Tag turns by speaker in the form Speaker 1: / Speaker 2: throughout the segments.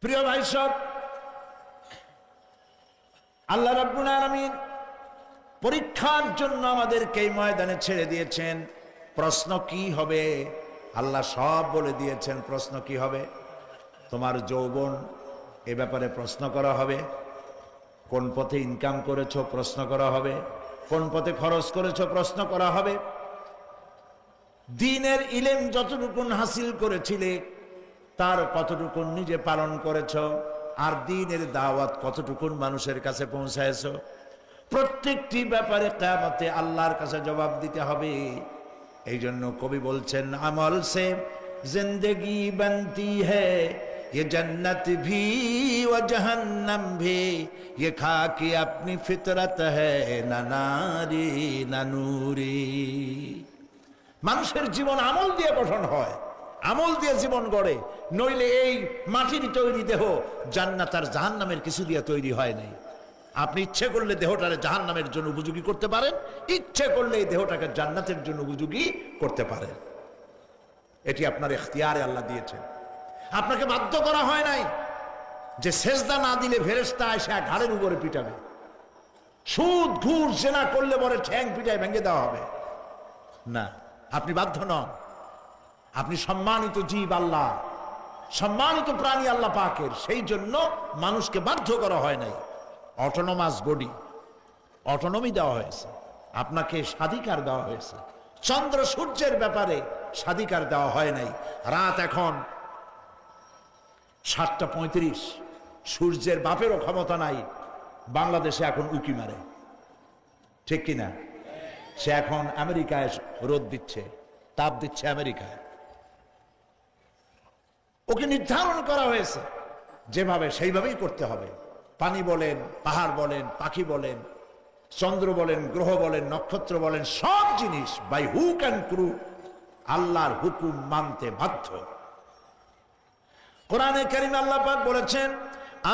Speaker 1: প্রিয় ভাই সব, আল্লাহ রাব্বুল আলামিন পরীক্ষার জন্য আমাদেরকে এই ময়দানে ছেড়ে দিয়েছেন। প্রশ্ন কি হবে আল্লাহ সব বলে দিয়েছেন। প্রশ্ন কি হবে? তোমার যৌবন, এ ব্যাপারে প্রশ্ন করা হবে। কোন পথে ইনকাম করেছো প্রশ্ন করা হবে। কোন পথে খরচ করেছো প্রশ্ন করা হবে। দ্বীনের ইলম যতটুকু হাসিল করেছিলে তার কতটুকু নিজে পালন করেছো, আর দ্বীনের দাওয়াত কতটুকু মানুষের কাছে পৌঁছায়ছো। প্রত্যেকটি ব্যাপারে কিয়ামতে আল্লাহর কাছে জবাব দিতে হবে। এই জন্য কবি বলছেন, আমল সে জিন্দেগি বনতি হ্যায়, ये जन्नत भी व जहन्नम भी, ये खाकी अपनी फितरत है ना नारी ना नूरी। মানুষের জীবন আমল দিয়ে গঠন হয়, আমল দিয়ে জীবন গড়ে। নইলে এই মাটির তৈরি দেহ জান্নাত আর জাহান্নামের কিছু দিয়ে তৈরি হয় নাই। আপনি ইচ্ছে করলে দেহটারে জাহান্নামের জন্য উপযোগী করতে পারেন, ইচ্ছে করলে এই দেহটাকে জান্নাতের জন্য উপযোগী করতে পারেন। এটি আপনার ইখতিয়ারে আল্লাহ দিয়েছেন, আপনাকে বাধ্য করা হয় নাই যে সেজদা না দিলে ফেরেশতা এসে ঘাড়ের উপরে পিটাবে। সুদ ঘুষ জেনা করলে পরে ঠ্যাং পিটায় ভেঙে দেওয়া হবে না, আপনি বাধ্য নন। আপনি সম্মানিত জীব আল্লাহ, সম্মানিত প্রাণী আল্লাহ পাকের, সেই জন্য মানুষকে বাধ্য করা হয় নাই। অটোনোমাস বডি, অটোনমি দেওয়া হয়েছে, আপনাকে স্বাধিকার দেওয়া হয়েছে। চন্দ্র সূর্যের ব্যাপারে স্বাধিকার দেওয়া হয় নাই। রাত এখন 7:35, সূর্যের বাপেরও ক্ষমতা নাই বাংলাদেশে এখন উকি মারে, ঠিক কিনা? সে এখন আমেরিকায় রোদ দিচ্ছে, তাপ দিচ্ছে আমেরিকায়। ওকে নির্ধারণ করা হয়েছে যেভাবে, সেইভাবেই করতে হবে। পানি বলেন, পাহাড় বলেন, পাখি বলেন, চন্দ্র বলেন, গ্রহ বলেন, নক্ষত্র বলেন, সব জিনিস বাই হুক অ্যান্ড ক্রুক আল্লাহর হুকুম মানতে বাধ্য। কোরআনে কারীম আল্লাহ পাক বলেছেন,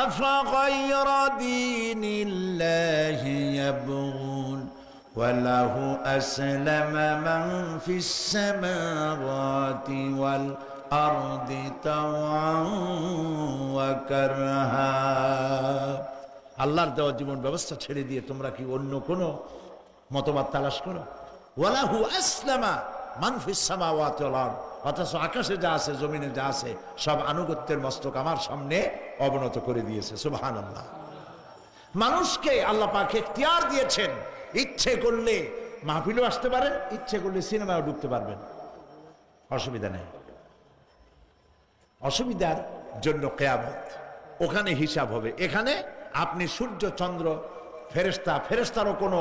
Speaker 1: আফা গায়রা দীনিল্লাহি ইয়াবগুন ওয়া লাহু আসলামা মান ফিস সামাওয়াতি ওয়াল আরদি তাওআন ওয়া কারহা। আল্লাহর দেওয়া জীবন ব্যবস্থা ছেড়ে দিয়ে তোমরা কি অন্য কোনো মতবাদ তালাশ করো? ওয়া লাহু আসলামা মান ফিস সামাওয়াতি ওয়াল আরদ, অথচ আকাশে যা আছে, জমিনে যা আছে, সব আনুগত্যের মস্তক আমার সামনে অবনত করে দিয়েছে। সুবহানাল্লাহ। মানুষকে আল্লাহ পাক ইখতিয়ার দিয়েছেন। ইচ্ছে করলে মাহফিলেও আসতে পারেন, ইচ্ছে করলে সিনেমাও ঢুকতে পারবেন, অসুবিধা নেই। অসুবিধার জন্য কিয়ামত, ওখানে হিসাব হবে। এখানে আপনি সূর্য, চন্দ্র, ফেরেশতা, ফেরেশতারও কোনো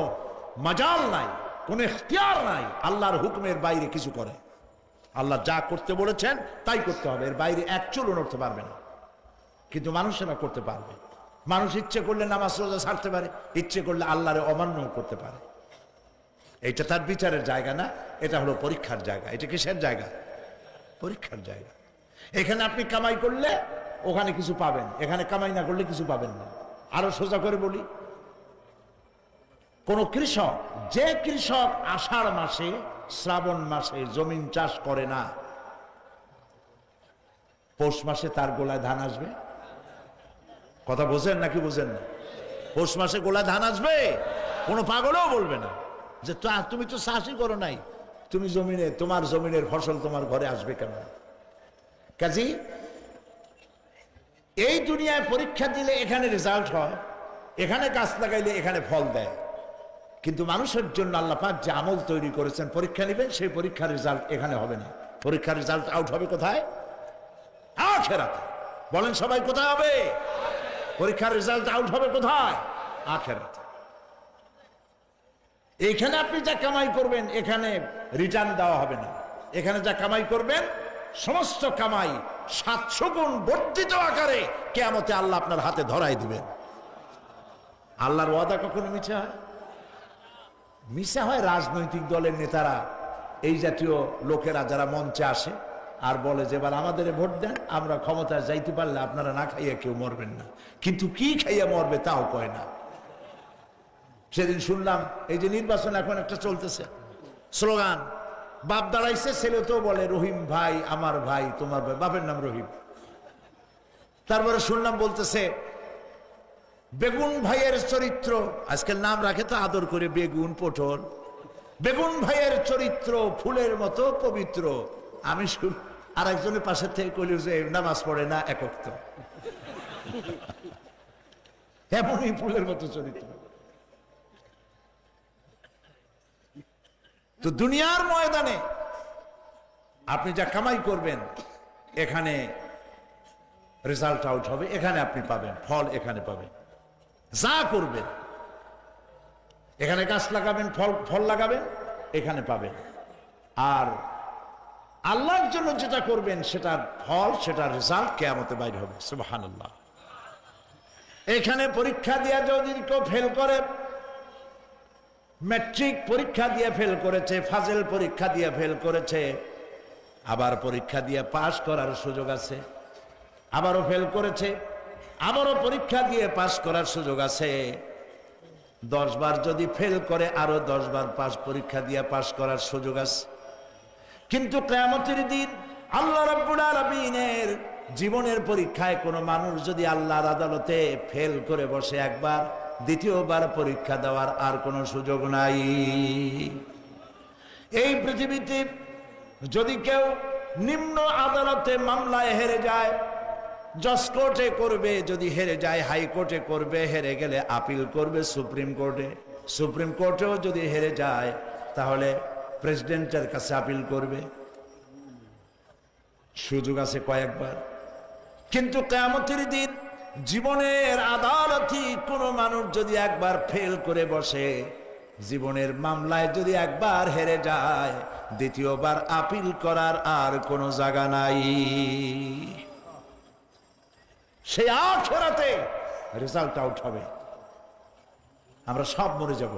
Speaker 1: মাজাল নাই, কোনো ইখতিয়ার নাই আল্লাহর হুকুমের বাইরে কিছু করে। আল্লাহ যা করতে বলেছেন তাই করতে হবে, এর বাইরে এক চুলও নড়তে পারবে না। কিন্তু মানুষেরা করতে পারবে। মানুষ ইচ্ছে করলে নামাজ রোজা ছাড়তে পারে, ইচ্ছে করলে আল্লাহরে অমান্য করতে পারে। এটা তার বিচারের জায়গা না, এটা হলো পরীক্ষার জায়গা। এটা কিসের জায়গা? পরীক্ষার জায়গা। এখানে আপনি কামাই করলে ওখানে কিছু পাবেন, এখানে কামাই না করলে কিছু পাবেন না। আরো সোজা করে বলি, কোন কৃষক, যে কৃষক আষাঢ় মাসে, শ্রাবণ মাসে জমিন চাষ করে না, পৌষ মাসে তার গোলায় ধান আসবে? কথা বোঝেন নাকি বোঝেন না? পৌষ মাসে গোলায় ধান আসবে? কোনো পাগলও বলবে না যে তুমি তো চাষই করো নাই, তুমি জমিনে, তোমার জমিনের ফসল তোমার ঘরে আসবে কেন? কাজী এই দুনিয়ায় পরীক্ষা দিলে এখানে রেজাল্ট হয়, এখানে গাছ লাগাইলে এখানে ফল দেয়। কিন্তু মানুষের জন্য আল্লাহ পাক যে আমল তৈরি করেছেন, পরীক্ষা নেবেন, সেই পরীক্ষার রেজাল্ট এখানে হবে না। পরীক্ষার রেজাল্ট আউট হবে কোথায়? আখিরাতে। বলেন সবাই, কোথায় হবে? পরীক্ষার রেজাল্ট আউট হবে কোথায়? আখিরাতে। এখানে আপনি যা কামাই করবেন এখানে রিটার্ন দেওয়া হবে না। এখানে যা কামাই করবেন সমস্ত কামাই 700 গুণ বর্ধিত আকারে কিয়ামতে আল্লাহ আপনার হাতে ধরাই দিবেন। আল্লাহর ওয়াদা কখনো মিথ্যা হয়? মিথ্যা হয় রাজনৈতিক দলের নেতারা, এই জাতীয় লোকেরা যারা মঞ্চে আসে আর বলে যে এবার আমাদের ভোট দেন, আমরা ক্ষমতায় যাইতে পারলে আপনারা না খাইয়া কেউ মরবেন না। কিন্তু কি খাইয়া মরবে তাও কয় না। সেদিন শুনলাম এই যে নির্বাচন এখন একটা চলতেছে, স্লোগান, বাপ দাঁড়াইছে, ছেলে তো বলে রহিম ভাই আমার ভাই, তোমার ভাই, বাপের নাম রহিম। তারপরে শুনলাম বলতেছে বেগুন ভাইয়ের চরিত্র, আজকাল নাম রাখে তো আদর করে বেগুন পটল, বেগুন ভাইয়ের চরিত্র ফুলের মতো পবিত্র। আমি আর একজনের পাশে থেকে কইল যে নামাজ পড়ে না একক, তো এমনই ফুলের মতো চরিত্র। তো দুনিয়ার ময়দানে আপনি যা কামাই করবেন এখানে রেজাল্ট আউট হবে, এখানে আপনি পাবেন ফল, এখানে পাবেন। যা করবেন এখানে গাছ লাগাবেন, ফল লাগাবেন, এখানে পাবেন। আর আল্লাহর জন্য যেটা করবেন সেটার ফল, সেটার রেজাল্ট কিয়ামতে বাইরে হবে। সুবহানাল্লাহ। এখানে পরীক্ষা দিয়ে যদি কেউ ফেল করে, ম্যাট্রিক পরীক্ষা দিয়ে ফেল করেছে, ফাজেল পরীক্ষা দিয়ে ফেল করেছে, আবার পরীক্ষা দিয়ে পাস করার সুযোগ আছে, আবারও ফেল করেছে, আবারও পরীক্ষা দিয়ে পাস করার সুযোগ আছে। 10 বার যদি ফেল করে আরো 10 বার পরীক্ষা দিয়ে পাস করার সুযোগ আছে। কিন্তু কিয়ামতের দিন আল্লাহ রাব্বুল আলামিনের জীবনের পরীক্ষায় কোনো মানুষ যদি আল্লাহর আদালতে ফেল করে বসে একবার, দ্বিতীয়বার পরীক্ষা দেওয়ার আর কোনো সুযোগ নাই। এই পৃথিবীতে যদি কেউ নিম্ন আদালতে মামলায় হেরে যায়, জজ কোর্টে করবে, যদি হেরে যায় হাইকোর্টে করবে, হেরে গেলে আপিল করবে সুপ্রিম কোর্টে, সুপ্রিম কোর্টেও যদি হেরে যায় তাহলে প্রেসিডেন্টের কাছে আপিল করবে। সুযোগ আছে কয়েকবার। কিন্তু কিয়ামতের দিন জীবনের আদালতে কোনো মানুষ যদি একবার ফেল করে বসে, জীবনের মামলায় যদি একবার হেরে যায়, দ্বিতীয়বার আপিল করার আর কোনো জায়গা নাই। সেই আখিরাতে রেজাল্ট আউট হবে। আমরা সব মরে যাব,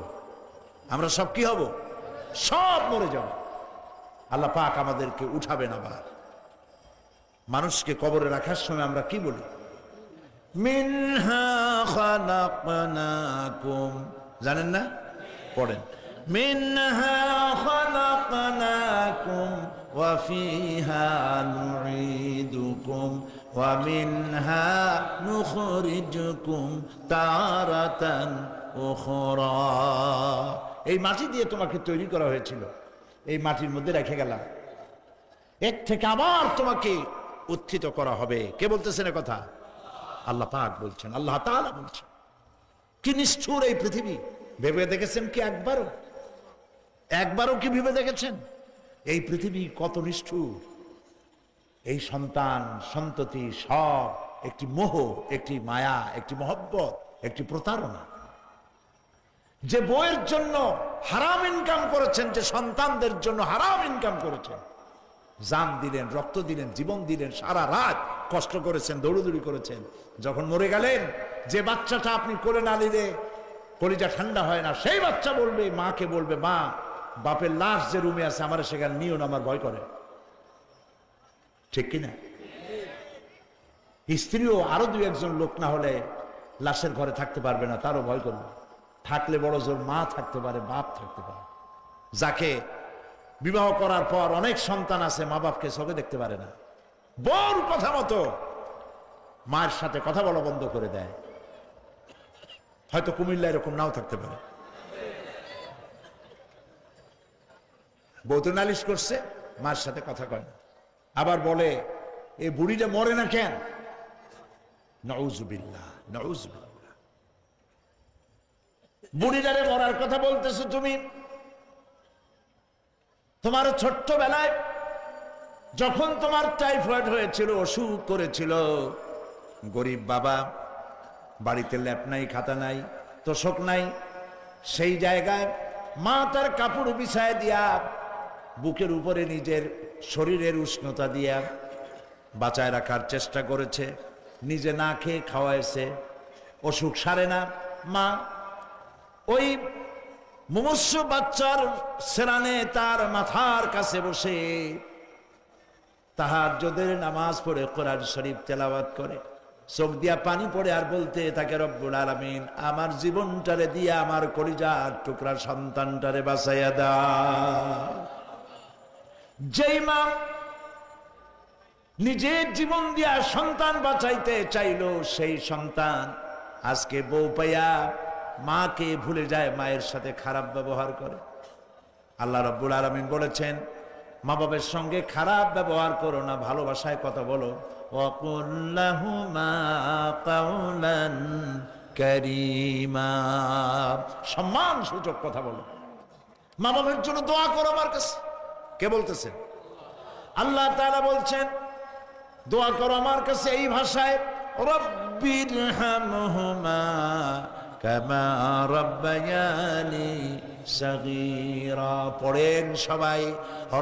Speaker 1: আমরা সব কি হব? সব মরে যাব। আল্লাহ পাক আমাদেরকে উঠাবেন আবার। মানুষকে কবরে রাখার সময় আমরা কি বলি? মিনহা খালাকনাকুম, জানেন না? পড়েন, মিনহা খালাকনাকুম ওয়া ফিহা নুঈদুকুম ওয়া মিনহা নুখরিজুকুম তারাতান উখরা। এই মাটি দিয়ে তোমাকে তৈরি করা হয়েছিল, এই মাটির মধ্যে রেখে গেলাম, এর থেকে আবার তোমাকে উত্থিত করা হবে। কে বলতেছেন এ কথা? আল্লাহ পাক বলছেন, আল্লাহ তাআলা বলছেন। কি নিষ্ঠুর এই পৃথিবী! ভেবে দেখেছেন কি একবারও কি ভেবে দেখেছেন এই পৃথিবী কত নিষ্ঠুর? এই সন্তান সন্ততি সব একটি মোহ, একটি মায়া, একটি মহব্বত, একটি প্রতারণা। যে বইয়ের জন্য হারাম ইনকাম করেছেন, যে সন্তানদের জন্য হারাম ইনকাম করেছেন, জান দিলেন, রক্ত দিলেন, জীবন দিলেন, সারা রাত কষ্ট করেছেন, দৌড়দৌড়ি করেছেন, যখন মরে গেলেন, যে বাচ্চাটা আপনি কোলে না নিলে কলিজা ঠান্ডা হয় না, সেই বাচ্চা বলবে, মাকে বলবে, মা বাপের লাশ যে রুমে আছে আমার সেখানে নিও না, আমার ভয় করে। ঠিক কিনা? স্ত্রীও আরো 2-1 লোক না হলে লাশের ঘরে থাকতে পারবে না, তারও ভয় করবে। থাকলে বড় জোর মা থাকতে পারে, বাপ থাকতে পারে। যাকে বিবাহ করার পর অনেক সন্তান আছে, মা বাপকে চোখে দেখতে পারে না, বউর কথা মতো মায়ের সাথে কথা বলা বন্ধ করে দেয়। হয়তো কুমিল্লা এরকম নাও থাকতে পারে। বউ তো নালিশ করছে, মার সাথে কথা কয় না, আবার বলে এই বুড়িটা মরে না কেন? নাউযুবিল্লাহ, নাউযুবিল্লাহ। বুড়িটারে মরার কথা বলতেছো তুমি। তোমার ছোট্ট বেলায় যখন তোমার টাইফয়েড হয়েছিল, অসুখ করেছিল, গরিব বাবা, বাড়িতে ল্যাপ নাই, খাতা নাই, তোষক নাই, সেই জায়গায় মা তার কাপড় বিছায় দিয়া বুকের উপরে নিজের শরীরের উষ্ণতা দিয়া বাঁচায় রাখার চেষ্টা করেছে, নিজে না খেয়ে খাওয়াইছে, অসুখ সারে না। মা ওই মুমূর্ষ বাচ্চার সেরানে তার মাথার কাছে বসে তাহাজ্জুদের নামাজ পড়ে কোরআন শরীফ তেলাওয়াত করে, চোখ দিয়া পানি পড়ে, আর বলতে থাকে, রব্বুল আলামিন আমার জীবনটারে দিয়া আমার কলিজার টুকরা সন্তানটারে বাঁচাইয়া দাও। যেই মা নিজের জীবন দিয়া সন্তান বাঁচাইতে চাইলো, সেই সন্তান আজকে বউ পাইয়া মাকে ভুলে যায়, মায়ের সাথে খারাপ ব্যবহার করে। আল্লাহ রাব্বুল আলামিন বলেছেন, মা বাবার সঙ্গে খারাপ ব্যবহার করো না, ভালোবাসায় কথা বলো। ওয়াকুল লাহুমা কাওলান কারীমা, সম্মান সূচক কথা বলো। মা বাবার জন্য দোয়া করো আমার কাছে। কে বলতেছেন? আল্লাহ তাআলা বলছেন দোয়া করো আমার কাছে এই ভাষায়, রব্বিরহামহুমা কামা রাব্বায়ানি সাগীরা। পড়েন সবাই,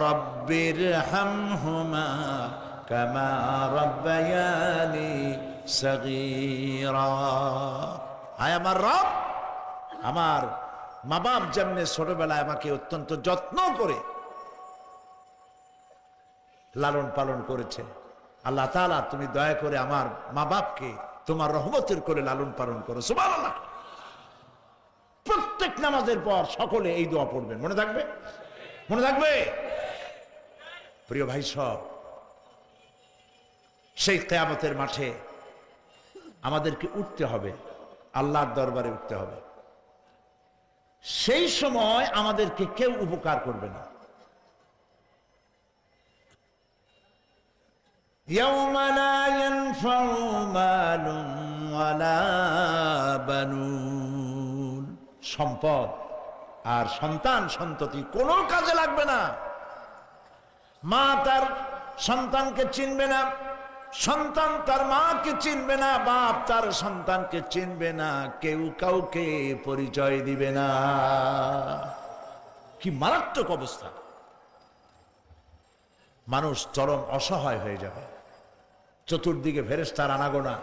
Speaker 1: রব্বিরহামহুমা কামা রাব্বায়ানি সাগীরা। হায় আমার রব, আমার মা বাপ যেমনি ছোটবেলায় আমাকে অত্যন্ত যত্ন করে লালন পালন করেছে, আল্লাহ তাআলা তুমি দয়া করে আমার মা বাপকে তোমার রহমতের করে লালন পালন করো। সুবহানাল্লাহ। প্রত্যেক নামাজের পর সকলে এই দোয়া পড়বেন, মনে থাকবে? মনে থাকবে? প্রিয় ভাই সব, সেই কিয়ামতের মাঠে আমাদেরকে উঠতে হবে, আল্লাহর দরবারে উঠতে হবে। সেই সময় আমাদেরকে কেউ উপকার করবে না। ইয়াউমা লা ইয়ানফাউ মালুন ওয়ালা বানুন, সম্পদ আর সন্তান সন্ততি কোনো কাজে লাগবে না। মা তার সন্তানকে চিনবে না, সন্তান তার মাকে চিনবে না, বাপ তার সন্তানকে চিনবে না, কেউ কাউকে পরিচয় দিবে না। কি মারাত্মক অবস্থা! মানুষ চরম অসহায় হয়ে যাবে। চতুর্দিকে ফেরেশতার আনাগোনা,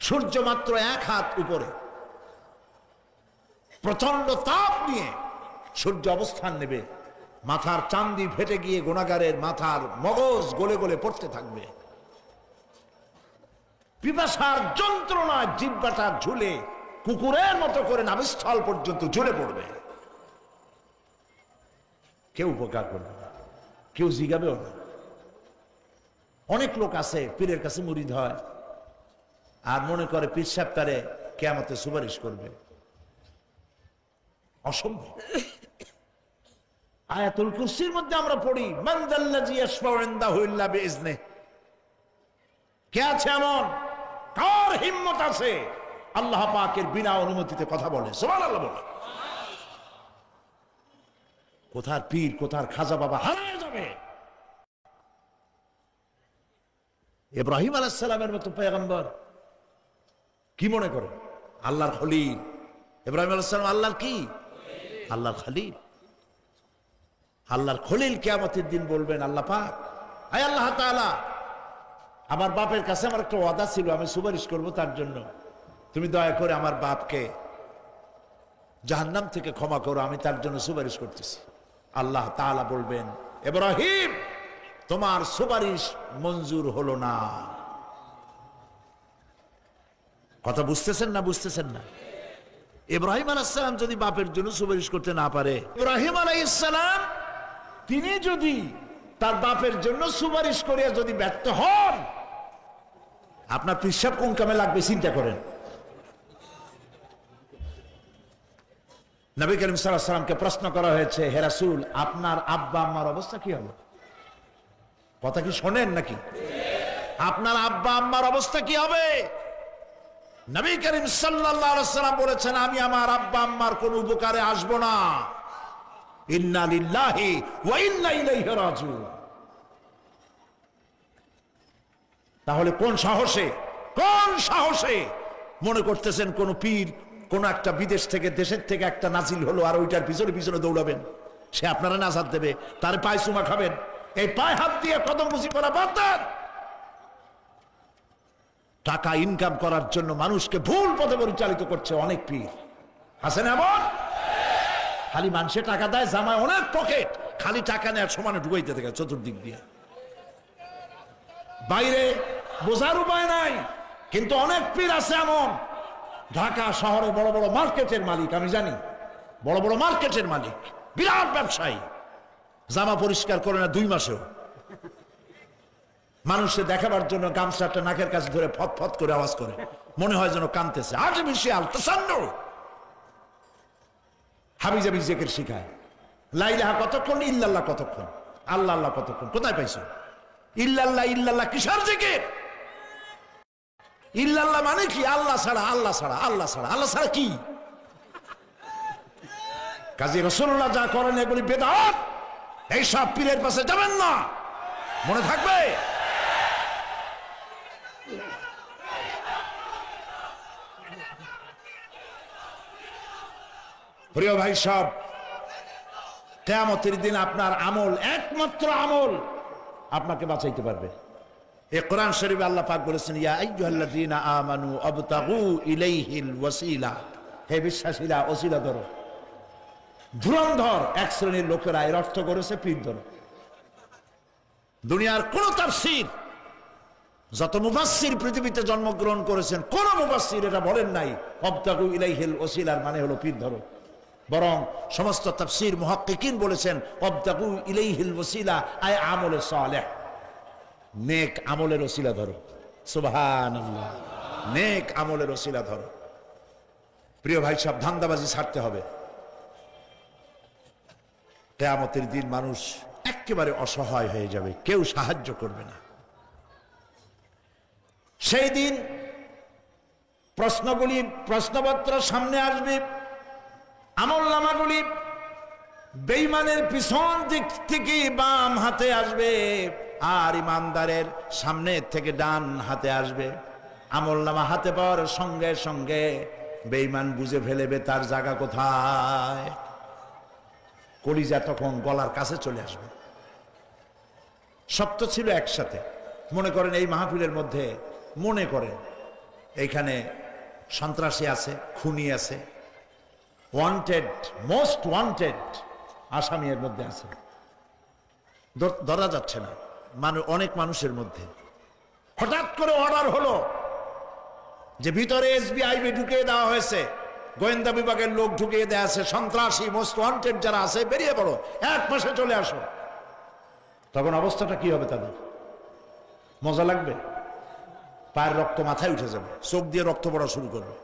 Speaker 1: সূর্য মাত্র 1 হাত উপরে, প্রচন্ড তাপ নিয়ে সূর্য অবস্থান নেবে, মাথার চান্দি ফেটে গিয়ে গুনাহগারের মাথার মগজ গলে গলে পড়তে থাকবে। পিপাসার যন্ত্রণায় জিহ্বাটা ঝুলে কুকুরের মতো করে নাভিস্থল পর্যন্ত ঝুলে পড়বে। কেউ উপকার করবে না, কেউ জিগাবেও না। অনেক লোক আছে পীরের কাছে মুরিদ হয় আর মনে করে পীর সাহেব তারে কিয়ামতে সুপারিশ করবে। অসম্ভব। আয়াতুল কুরসির মধ্যে আমরা পড়ি, মান যাল্লাযী ইয়াশফাউ ইনদাহু ইল্লা বিইজনিহি। কে আছে এমন, কার হিম্মত আছে আল্লাহ পাকের বিনা অনুমতিতে কথা বলে? সুবহানাল্লাহ বলে। কোথার পীর, কোথার খাজা বাবা হারিয়ে যাবে। ইব্রাহিম আলাইহিস সালামের মতো পয়গম্বর কি মনে করে? আল্লাহর খলিল। ইব্রাহিম আলাইহিস সালাম আল্লাহর কি? আল্লাহর খলিল। আল্লাহর খলিল কিয়ামতের দিন বলবেন, আল্লাহ পাক, আয় আল্লাহ তাআলা, আমার বাপের কাছে আমার একটা ওয়াদা ছিল, আমি সুপারিশ করব তার জন্য, তুমি দয়া করে আমার বাপকে জাহান্নাম থেকে ক্ষমা করো, আমি তার জন্য সুপারিশ করতেছি। আল্লাহ তাআলা বলবেন, ইব্রাহিম, তোমার সুপারিশ মঞ্জুর হলো না। কথা বুঝতেছেন না? বুঝতেছেন না? ইব্রাহিম আলাইহিস সালাম যদি বাপের জন্য সুপারিশ করতে না পারে, ইব্রাহিম আলাইহিস সালাম তিনি যদি তার বাপের জন্য সুপারিশ করিয়া যদি ব্যর্থ হন, আপনার পিসাব কোন কামে লাগবে চিন্তা করেন। নবী করিম সাল্লাল্লাহু আলাইহি ওয়াসাল্লামকে প্রশ্ন করা হয়েছে, হে রাসূল, আপনার আব্বা আম্মার অবস্থা কি হবে? কথা কি শোনেন নাকি? আপনার আব্বা আম্মার অবস্থা কি হবে? নবী করিম সাল্লাল্লাহু আলাইহি ওয়াসাল্লাম বলেছেন, আমি আমার আব্বা আম্মার কোন উপকারে আসব না। ইন্না লিল্লাহি ওয়া ইন্না ইলাইহি রাজিউন। তাহলে কোন সাহসে মনে করতেছেন কোন পীর কোন একটা বিদেশ থেকে, দেশের থেকে একটা নাজিল হলো আর ওইটার পিছনে পিছনে দৌড়াবেন, সে আপনারা নাজাত দেবে, তার পায়ে চুমা খাবেন? এই পায়ে হাত দিয়ে কদম বুঝি করা বাদ দেন। টাকা ইনকাম করার জন্য মানুষকে ভুল পথে পরিচালিত করছে অনেক পীর। আছে না এমন? খালি মানুষে টাকা দেয়, জামায় অনেক পকেট, খালি টাকা নেয় সমানে ঢুকাইতে থাকে চতুর্দিক দিয়ে। বাইরে বোঝার উপায় নাই, কিন্তু অনেক পীর আছে এমন, ঢাকা শহরে বড় বড় মার্কেটের মালিক, আমি জানি বড় বড় মার্কেটের মালিক, বিরাট ব্যবসায়ী, জামা পরিষ্কার করে না 2 মাসেও। মানুষে দেখাবার জন্য গামছাটা নাকের কাছে ধরে ফত ফত করে আওয়াজ করে, মনে হয় যেন কাঁদতেছে। আর্টিফিশিয়াল তাসান্নুর। হাবিজাবি জিকির শিখায়, লা ইলাহা কতক্ষণ, ইল্লাল্লাহ কতক্ষণ, আল্লাহ আল্লাহ কতক্ষণ। কোথায় পাইছো ইল্লাল্লাহ? ইল্লাল্লাহ কিসের জিকির? ইল্লাল্লাহ মানে কি? আল্লাহ ছাড়া, আল্লাহ ছাড়া, আল্লাহ ছাড়া, আল্লাহ ছাড়া কি? কাজী রাসূলুল্লাহ যা করেন এগুলি বেদাত। এইসব পীরের পাশে যাবেন না, মনে থাকবে। প্রিয় ভাই সব, কিয়ামতের দিন আপনার আমল, একমাত্র আমল আপনাকে বাঁচাইতে পারবে। এই কোরআন শরীফে আল্লাহ পাক বলেছেন, ইয়া আইয়ুহাল্লাযীনা আমানু আবতাগু ইলাইহিল ওয়াসিলা। হে বিশ্বাসীরা, ওসিলা ধরো। ধুরন্ধর এক শ্রেণীর লোকেরা এর অর্থ করেছে পীর ধরো। দুনিয়ার কোন তাফসীর, যত মুফাসসির পৃথিবীতে জন্মগ্রহণ করেছেন, কোন মুফাসসির এটা বলেন নাই আবতাগু ইলাইহিল ওসিলার মানে হলো পীর ধরো। বরং সমস্ত তাফসীর মুহাক্কিকিন বলেছেন আবতাগু ইলাইহিল ওসিলা আয় আমলে সালেহ, নেক আমলের ওসিলা ধরো। সুবহানাল্লাহ, নেক আমলের ওসিলা ধরো। প্রিয় ভাই সব, ধান্দাবাজি ছাড়তে হবে। কিয়ামতের দিন মানুষ একেবারে অসহায় হয়ে যাবে, কেউ সাহায্য করবে না। সেই দিন প্রশ্নগুলি, প্রশ্নপত্র সামনে আসবে, আমলনামাগুলি বেঈমানের পিছন দিক থেকে বাম হাতে আসবে, আর ইমানদারের সামনে থেকে ডান হাতে আসবে। আমলনামা হাতে পাওয়ার সঙ্গে সঙ্গে বেঈমান বুঝে ফেলবে তার জায়গা কোথায়। কলিজা তখন গলার কাছে চলে আসবে। সপ্ত ছিল একসাথে। মনে করেন এই মাহফিলের মধ্যে, মনে করেন এইখানে সন্ত্রাসী আছে, খুনি আছে, ওয়ান্টেড, মোস্ট ওয়ান্টেড আসামি এর মধ্যে আছে, ধরা যাচ্ছে না। অনেক মানুষের মধ্যে হঠাৎ করে অর্ডার হলো যে ভিতরে এসবিআই ঢুকিয়ে দেওয়া হয়েছে, গোয়েন্দা বিভাগের লোক ঢুকিয়ে দেওয়া আছে, সন্ত্রাসী মোস্ট ওয়ান্টেড যারা আছে বেরিয়ে পড়ো, এক মাসে চলে আসো। তখন অবস্থাটা কি হবে তাদের? মজা লাগবে? পায়ের রক্ত মাথায় উঠে যাবে, চোখ দিয়ে রক্ত পড়া শুরু করবে।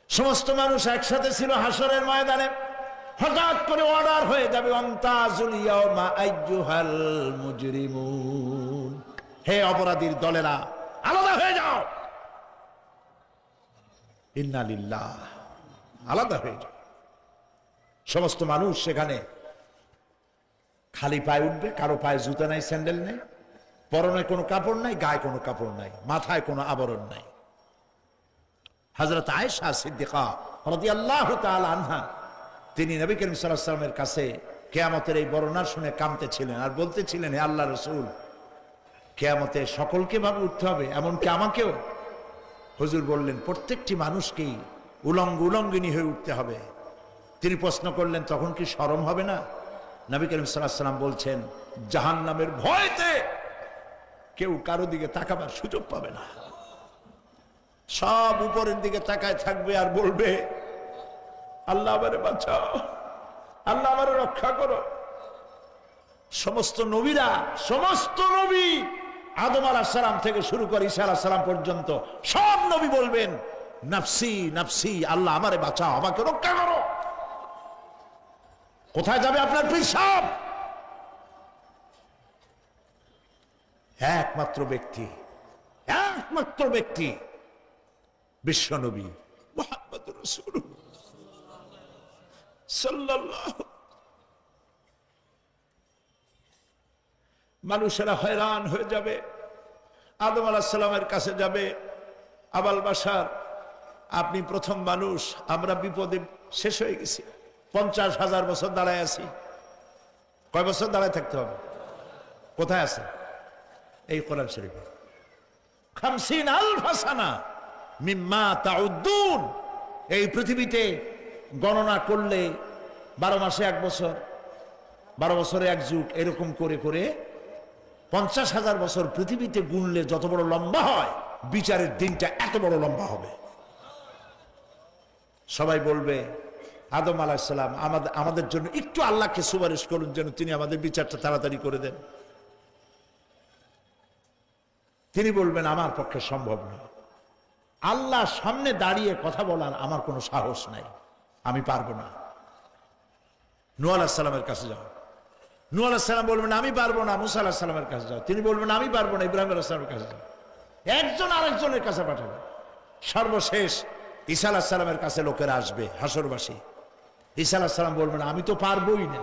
Speaker 1: সমস্ত মানুষ একসাথে ছিল হাসরের ময়দানে, হঠাৎ করে অর্ডার হয়ে যাবে, অন্তাজুল ইয়াউমা আইয়ুহাল মুজরিমুন, হে অপরাধীর দলেরা আলাদা হয়ে যাও। ইন্না লিল্লাহ, আলাদা হয়ে যাও। সমস্ত মানুষ সেখানে খালি পায়ে উঠবে, কারো পায়ে জুতা নাই, স্যান্ডেল নেই, পরনে কোনো কাপড় নাই, গায়ে কোনো কাপড় নাই, মাথায় কোনো আবরণ নাই। হযরত আয়েশা সিদ্দিকা রাদিয়াল্লাহু তাআলা আনহা, তিনি নবী করিম সাল্লাল্লাহু আলাইহি ওয়াসাল্লামের কাছে কিয়ামতের এই বর্ণনা শুনে কাঁদতেছিলেন আর বলতেছিলেন, হে আল্লাহর রাসূল, কিয়ামতে সকলকে ভাবে উঠতে হবে, এমনকি আমাকেও? হুজুর বললেন, প্রত্যেকটি মানুষকেই উলঙ্গিনী হয়ে উঠতে হবে। তিনি প্রশ্ন করলেন, তখন কি শরম হবে না? নবী করিম সাল্লাল্লাহু আলাইহি ওয়াসাল্লাম বলছেন, জাহান্নামের ভয়তে কেউ কারো দিকে তাকাবার সুযোগ পাবে না। সব উপরের দিকে তাকায় থাকবে আর বলবে, আল্লাহ আমারে বাঁচাও, আল্লাহ আমারে রক্ষা করো। সমস্ত নবীরা, সমস্ত নবী, আদম আলাইহিস সালাম থেকে শুরু করে ঈসা আলাইহিস সালাম পর্যন্ত সব নবী বলবেন, নাফসি নাফসি, আল্লাহ আমারে বাঁচাও, আমাকে রক্ষা করো। কোথায় যাবে আপনার পীর সাহেব? একমাত্র ব্যক্তি, একমাত্র ব্যক্তি বিশ্বনবী মুহাম্মদুর রাসূলুল্লাহ সাল্লাল্লাহু। মানুষেরা হয়রান হয়ে যাবে, আদম আলাইহিস সালামের কাছে যাবে, আবাল বাশার, আপনি প্রথম মানুষ, আমরা বিপদে শেষ হয়ে গেছি, 50,000 বছর দাঁড়ায় আছি। কয় বছর দাঁড়ায় থাকতে হবে? কোথায় আছে? এই কোরআন শরীফে 50,000 সানা মিম্মা তাউদ্দুন। এই পৃথিবীতে গণনা করলে 12 মাসে 1 বছর, 12 বছরে 1 যুগ, এরকম করে করে 50,000 বছর পৃথিবীতে গুনলে যত বড় লম্বা হয়, বিচারের দিনটা এত বড় লম্বা হবে। সবাই বলবে, আদম আলাইহিস সালাম আমাদের জন্য একটু আল্লাহকে সুপারিশ করুন যেন তিনি আমাদের বিচারটা তাড়াতাড়ি করে দেন। তিনি বলবেন আমার পক্ষে সম্ভব না, আল্লাহর সামনে দাঁড়িয়ে কথা বলার আমার কোনো সাহস নাই, আমি পারবো না। নূহ আলাইহিস সালামের কাছে যাও। নূহ আলাইহিস সালাম বলবেন আমি পারবো না। মুসা আলাইহিস সালামের কাছে যাও। তিনি বলবেন আমি পারবো না। ইব্রাহিম আলাইহিস সালামের কাছে যাও। একজন আরেকজনের কাছে পাঠাবে। সর্বশেষ ঈসা আলাইহিস সালামের কাছে লোকেরা আসবে, হাসরবাসী। ঈসা আলাইহিস সালাম বলবেন আমি তো পারবোই না,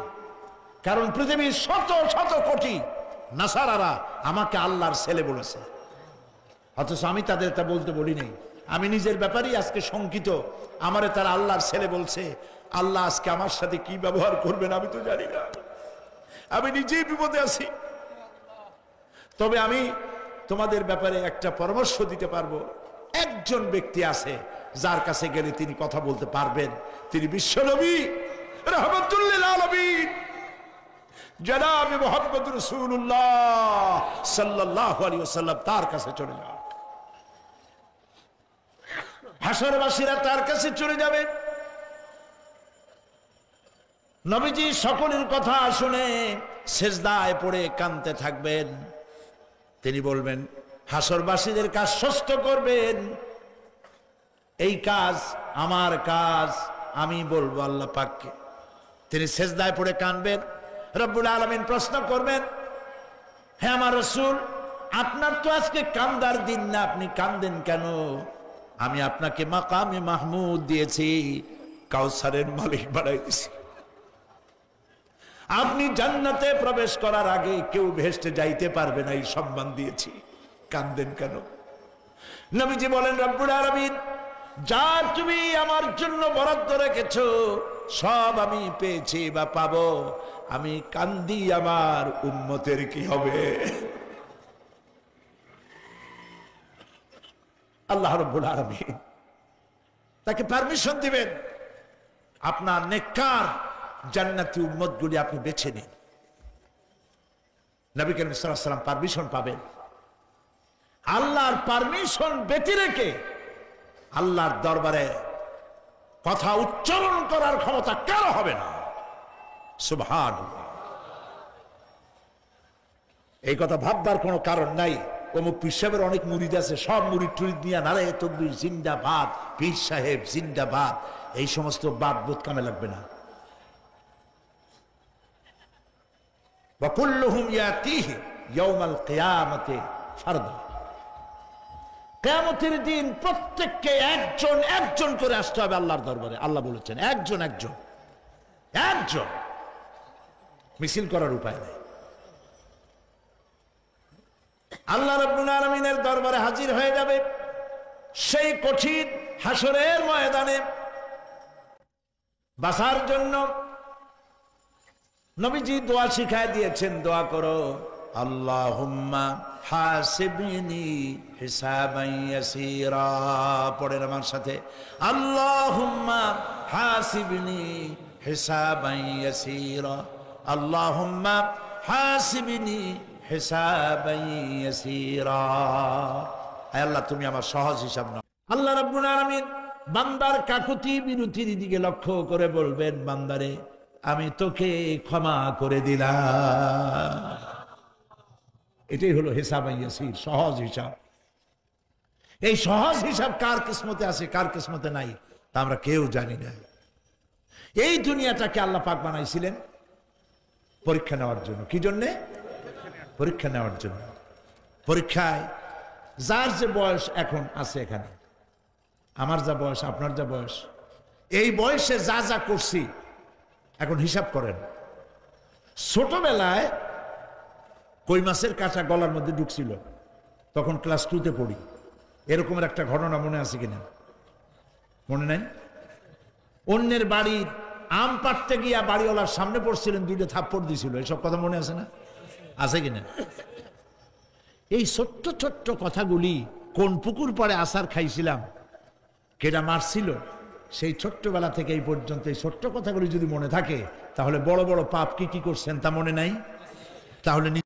Speaker 1: কারণ পৃথিবীর শত শত কোটি নাসারারা আমাকে আল্লাহর ছেলে বলেছে, অথচ আমি তাদের তা বলতে বলি নাই। আমি নিজের ব্যাপারেই আজকে শঙ্কিত, আমারে তারা আল্লাহর ছেলে বলছে। আল্লাহ আজকে আমার সাথে কি ব্যবহার করবেন আমি তো জানি না, আমি নিজেই বিপদে আছি। তবে আমি তোমাদের ব্যাপারে একটা পরামর্শ দিতে পারবো। একজন ব্যক্তি আছে যার কাছে গেলে তিনি কথা বলতে পারবেন, তিনি বিশ্বনবী রাহমাতুল লিল আলামিন জনাব মুহাম্মদ রাসূলুল্লাহ সাল্লাল্লাহু আলাইহি ওয়াসাল্লাম। তার কাছে চলে যাও। হাসরবাসীরা তার কাছে চলে যাবে। নবীজি সকলের কথা শুনে সিজদায় পড়ে কাঁদতে থাকবেন। তিনি বলবেন হাসরবাসীদের কাজ সুস্থ করবেন, এই কাজ আমার কাজ, আমি বলবো আল্লাহ পাককে। তিনি সিজদায় পড়ে কাঁদবেন। রব্বুল আলামিন প্রশ্ন করবেন, হে আমার রাসূল, আপনার তো আজকে কান্দার দিন না, আপনি কাঁদেন কেন? আমি আপনাকে মাকামে মাহমুদ দিয়েছি, কাউসারের মালিক বানাই দিয়েছি। আপনি জান্নাতে প্রবেশ করার আগে কেউ ভেস্টে যাইতে পারবে না, এই সম্মান দিয়েছি, কাঁদেন কেন? নবীজি বলেন রব্বুল আলামিন যা তুমি আমার জন্য বরাদ্দ রেখেছো সব আমি পেয়েছি বা পাবো, আমি কান্দি আমার উম্মতের কি হবে? আল্লাহ রাব্বুল আলামিন তাকে পারমিশন দিবেন, আপনার নেককার জান্নাতি উম্মতগুলি আপনি বেছে নিন। নবী করিম সাল্লাল্লাহু আলাইহি ওয়াসাল্লাম পারমিশন পাবেন। আল্লাহর পারমিশন ব্যতি রেখে আল্লাহর দরবারে কথা উচ্চারণ করার ক্ষমতা কারো হবে না। সুবহানাল্লাহ। এই কথা ভাববার কোনো কারণ নাই। অমুক পীর সাহেবের অনেক মুরিদ আছে, সব মুরিদ টুরিদ নিয়ে নারায়ে তাকবীর জিন্দাবাদ, পীর সাহেব জিন্দাবাদ, এই সমস্ত বাদ বোধ কামে লাগবে না। ওয়া কুল্লুহুম ইয়াতিহি ইয়াউমাল কিয়ামাতি ফারদা। কিয়ামতের দিন প্রত্যেককে একজন একজন করে আসতে হবে আল্লাহর দরবারে। আল্লাহ বলেছেন একজন একজন একজন, মিছিল করার উপায় নেই। আল্লাহ রাব্বুল আলামিনের দরবারে হাজির হয়ে যাবে সেই কঠিন হাসরের ময়দানে বাঁচার জন্য। নবীজি দোয়া শিখায় দিয়েছেন, দোয়া করো আল্লাহুম্মা হাসিবনি হিসাবান ইয়াসীরা। পড়েন আমার সাথে, আল্লাহুম্মা হাসিবনি হিসাবান ইয়াসীরা, আল্লাহুম্মা হাসিবনি হিসাবান ইয়াসীরা। হে আল্লাহ তুমি আমার সহজ হিসাব নাও। আল্লাহ রাব্বুল আলামিন বান্দার কাকুতি বিরতির দিকে লক্ষ্য করে বলবেন, বান্দারে আমি তোকে ক্ষমা করে দিলাম। এটাই হলো হিসাবান ইয়াসীর, সহজ হিসাব। এই সহজ হিসাব কার কিসমতে আছে কার কিসমতে নাই তা আমরা কেউ জানি না। এই দুনিয়াটাকে আল্লাহ পাক বানাইছিলেন পরীক্ষা নেওয়ার জন্য। কি জন্যে? পরীক্ষা নেওয়ার জন্য। পরীক্ষায় যার যে বয়স এখন আছে, এখানে আমার যা বয়স আপনার যা বয়স, এই বয়সে যা যা করছি এখন হিসাব করেন। ছোটবেলায় কই মাছের কাঁচা গলার মধ্যে ঢুকছিল, তখন ক্লাস 2তে পড়ি। এরকমের একটা ঘটনা মনে আছে কিনা? মনে নাই? অন্যের বাড়ির আম পাড়তে গিয়া বাড়িওয়ালার সামনে পড়ছিলেন, 2টা থাপ্পড় দিছিল। এসব কথা মনে আছে না? আছে কিনা? এই ছোট্ট ছোট্ট কথাগুলি, কোন পুকুর পাড়ে আসার খাইছিলাম, কেডা মারছিল, সেই ছোট্টবেলা থেকে এই পর্যন্ত এই ছোট্ট কথাগুলি যদি মনে থাকে, তাহলে বড় বড় পাপ কি কি করছেন তা মনে নাই? তাহলে